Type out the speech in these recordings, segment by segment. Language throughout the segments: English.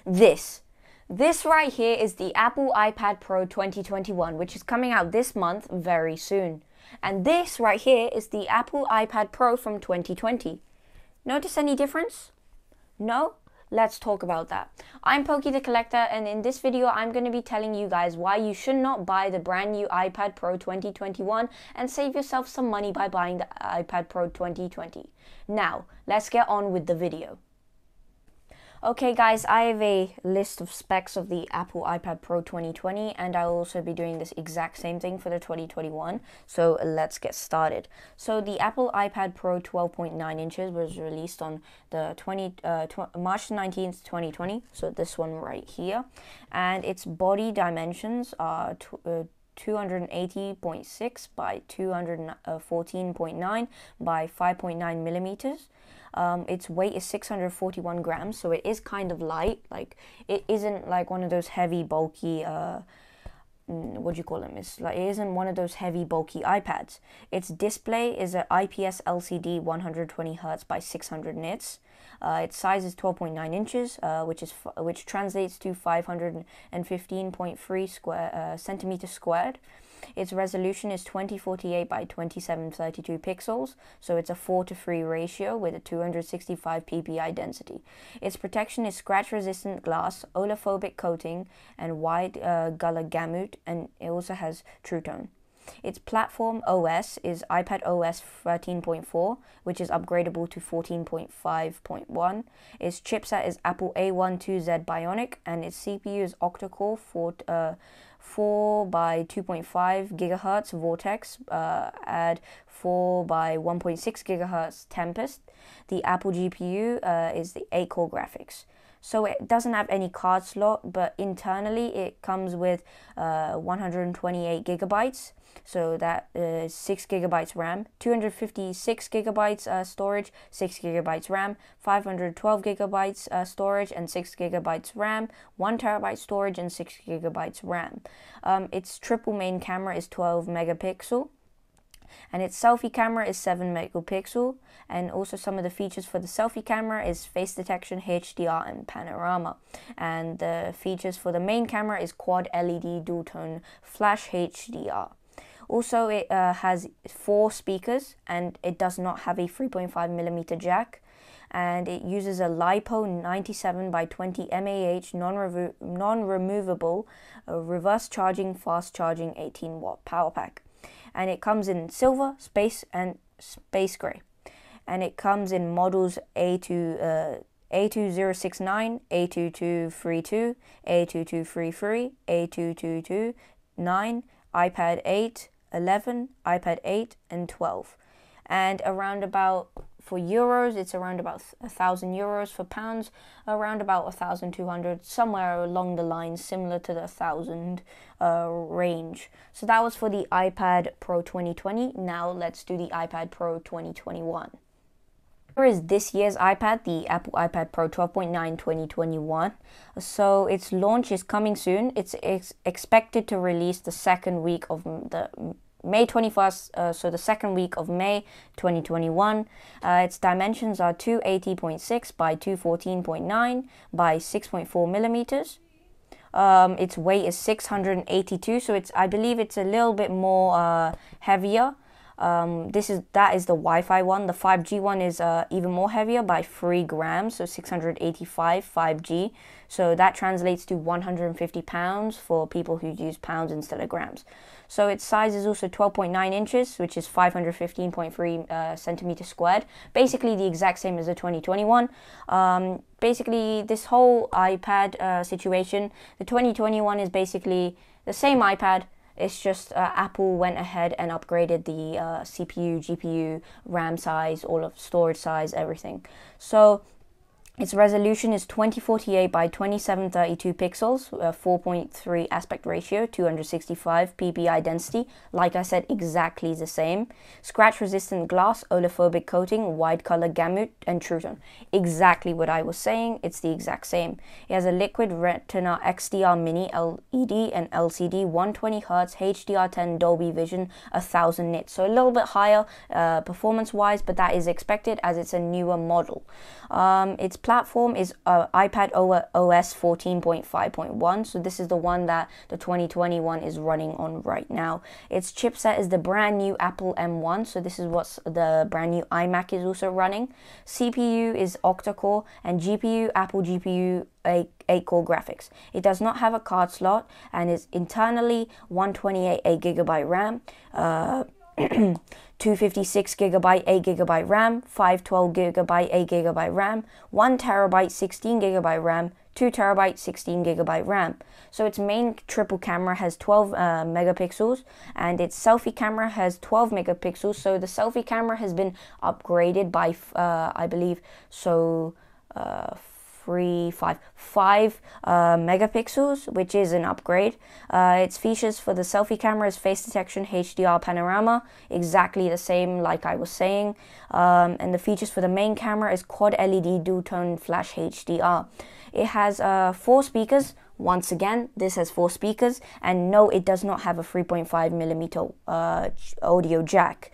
This right here is the Apple iPad Pro 2021, which is coming out this month very soon. And this right here is the Apple iPad Pro from 2020. Notice any difference? No? Let's talk about that. I'm Pokey the Collector, and in this video I'm going to be telling you guys why you should not buy the brand new iPad Pro 2021 and save yourself some money by buying the iPad Pro 2020. Now, let's get on with the video. Okay guys, I have a list of specs of the Apple iPad Pro 2020, and I'll also be doing this exact same thing for the 2021, so let's get started. So the Apple iPad Pro 12.9 inches was released on the March 19th, 2020, so this one right here, and its body dimensions are 280.6 by 214.9 by 5.9 millimeters. Its weight is 641 grams, so it is kind of light. Like, it isn't like one of those heavy, bulky, what do you call them? It's like, it isn't one of those heavy, bulky iPads. Its display is an IPS LCD 120 Hz by 600 nits. Its size is 12.9 inches, which translates to 515.3 centimeters squared. Its resolution is 2048 by 2732 pixels, so it's a 4:3 ratio with a 265 ppi density. Its protection is scratch-resistant glass, oleophobic coating, and wide color gamut, and it also has True Tone. Its platform OS is iPad OS 13.4, which is upgradable to 14.5.1. Its chipset is Apple A12Z Bionic, and its CPU is octa-core 4 by 2.5 gigahertz Vortex, add 4 by 1.6 gigahertz Tempest. The Apple GPU is the 8-core graphics. So it doesn't have any card slot, but internally it comes with 128 gigabytes. So that is 6 gigabytes RAM, 256 gigabytes storage, 6 gigabytes RAM, 512 gigabytes storage and 6 gigabytes RAM, 1 terabyte storage and 6 gigabytes RAM. Its triple main camera is 12 megapixel. And its selfie camera is 7 megapixel, and also some of the features for the selfie camera is face detection, HDR, and panorama. And the features for the main camera is quad LED dual tone flash HDR. Also, it has 4 speakers, and it does not have a 3.5mm jack. And it uses a LiPo 97 by 20 mAh non-removable reverse charging, fast charging 18-watt power pack. And it comes in silver, space, and space gray. And it comes in models A2069, A2232, A2233, A2229, iPad 8, 11, iPad 8, and 12. And around about, for euros, it's around about 1,000 euros. For pounds, around about 1,200, somewhere along the line, similar to the 1,000 range. So that was for the iPad Pro 2020. Now let's do the iPad Pro 2021. Here is this year's iPad, the Apple iPad Pro 12.9 2021. So its launch is coming soon. It's expected to release the second week of the May 21st, so the second week of May 2021. Its dimensions are 280.6 by 214.9 by 6.4 millimeters. Its weight is 682, so I believe it's a little bit more heavier. That is the Wi-Fi one. The 5G one is even more heavier by 3 grams, so 685 5G. So that translates to 150 pounds for people who use pounds instead of grams. So its size is also 12.9 inches, which is 515.3 centimeters squared. Basically the exact same as the 2021. Basically this whole iPad situation, the 2021 is basically the same iPad. It's just Apple went ahead and upgraded the CPU, GPU, RAM size, all of storage size, everything. So its resolution is 2048 by 2732 pixels, 4.3 aspect ratio, 265 ppi density. Like I said, exactly the same. Scratch-resistant glass, oleophobic coating, wide color gamut, and True Tone. Exactly what I was saying. It's the exact same. It has a liquid retina XDR mini LED and LCD 120 Hz HDR10 Dolby Vision 1000 nits. So a little bit higher performance-wise, but that is expected as it's a newer model. Its platform is iPad OS 14.5.1. So this is the one that the 2021 is running on right now. Its chipset is the brand new Apple M1. So this is what the brand new iMac is also running. CPU is octa-core, and GPU, Apple GPU 8-core graphics. It does not have a card slot and is internally 128 8GB RAM, 256GB 8GB RAM, 512GB 8GB RAM, 1TB 16GB RAM, 2TB 16GB RAM. So its main triple camera has 12 megapixels, and its selfie camera has 12 megapixels. So the selfie camera has been upgraded by I believe so 5 megapixels, which is an upgrade. Its features for the selfie camera is face detection, HDR panorama, exactly the same like I was saying. And the features for the main camera is quad LED dual tone flash HDR. It has 4 speakers. Once again, this has 4 speakers, and no, it does not have a 3.5mm audio jack.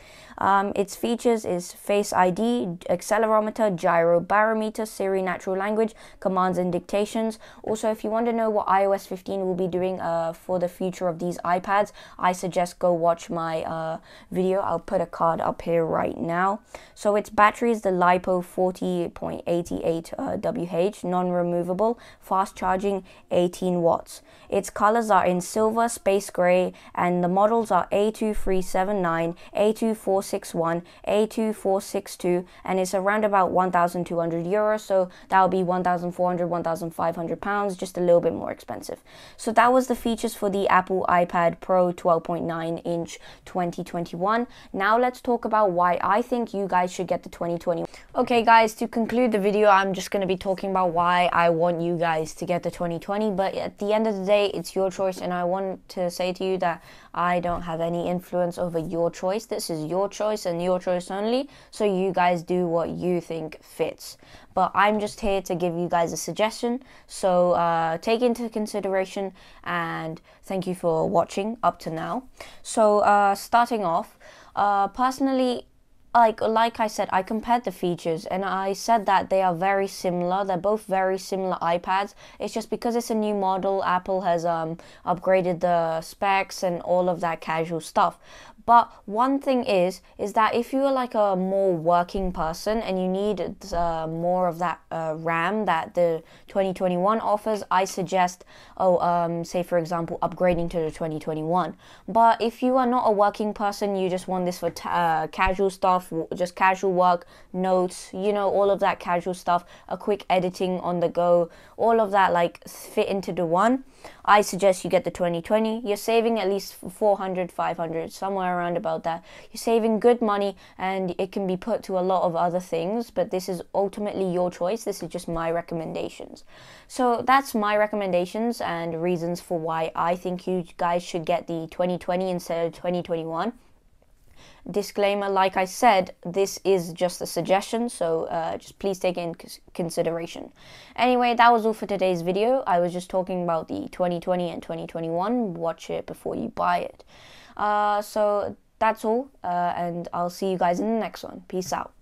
Its features is Face ID, accelerometer, gyro, barometer, Siri natural language, commands and dictations. Also, if you want to know what iOS 15 will be doing for the future of these iPads, I suggest go watch my video. I'll put a card up here right now. So its battery is the LiPo 40.88 WH, non-removable, fast charging, 18 watts. Its colors are in silver, space gray, and the models are A2379, A2461, A2462, and it's around about 1,200 euros, so that will be 1,400, 1,500 pounds, just a little bit more expensive. So that was the features for the Apple iPad Pro 12.9 inch 2021. Now let's talk about why I think you guys should get the 2020. Okay guys, to conclude the video, I'm just going to be talking about why I want you guys to get the 2020, but at the end of the day, it's your choice, and I want to say to you that I don't have any influence over your choice. This is your choice and your choice only, so you guys do what you think fits. But I'm just here to give you guys a suggestion, so take into consideration, and thank you for watching up to now. So starting off, personally, like I said, I compared the features and I said that they are very similar. They're both very similar iPads. It's just because it's a new model, Apple has upgraded the specs and all of that casual stuff. But one thing is that if you are like a more working person and you need more of that RAM that the 2021 offers, I suggest, say for example, upgrading to the 2021. But if you are not a working person, you just want this for casual stuff, just casual work, notes, you know, all of that casual stuff, a quick editing on the go, all of that like fit into the one, I suggest you get the 2020. You're saving at least 400, 500, somewhere around about that. You're saving good money, and it can be put to a lot of other things, but this is ultimately your choice. This is just my recommendations. So that's my recommendations and reasons for why I think you guys should get the 2020 instead of 2021. Disclaimer, like I said, this is just a suggestion, so just please take it in consideration. Anyway, that was all for today's video. I was just talking about the 2020 and 2021. Watch it before you buy it. So that's all, and I'll see you guys in the next one. Peace out.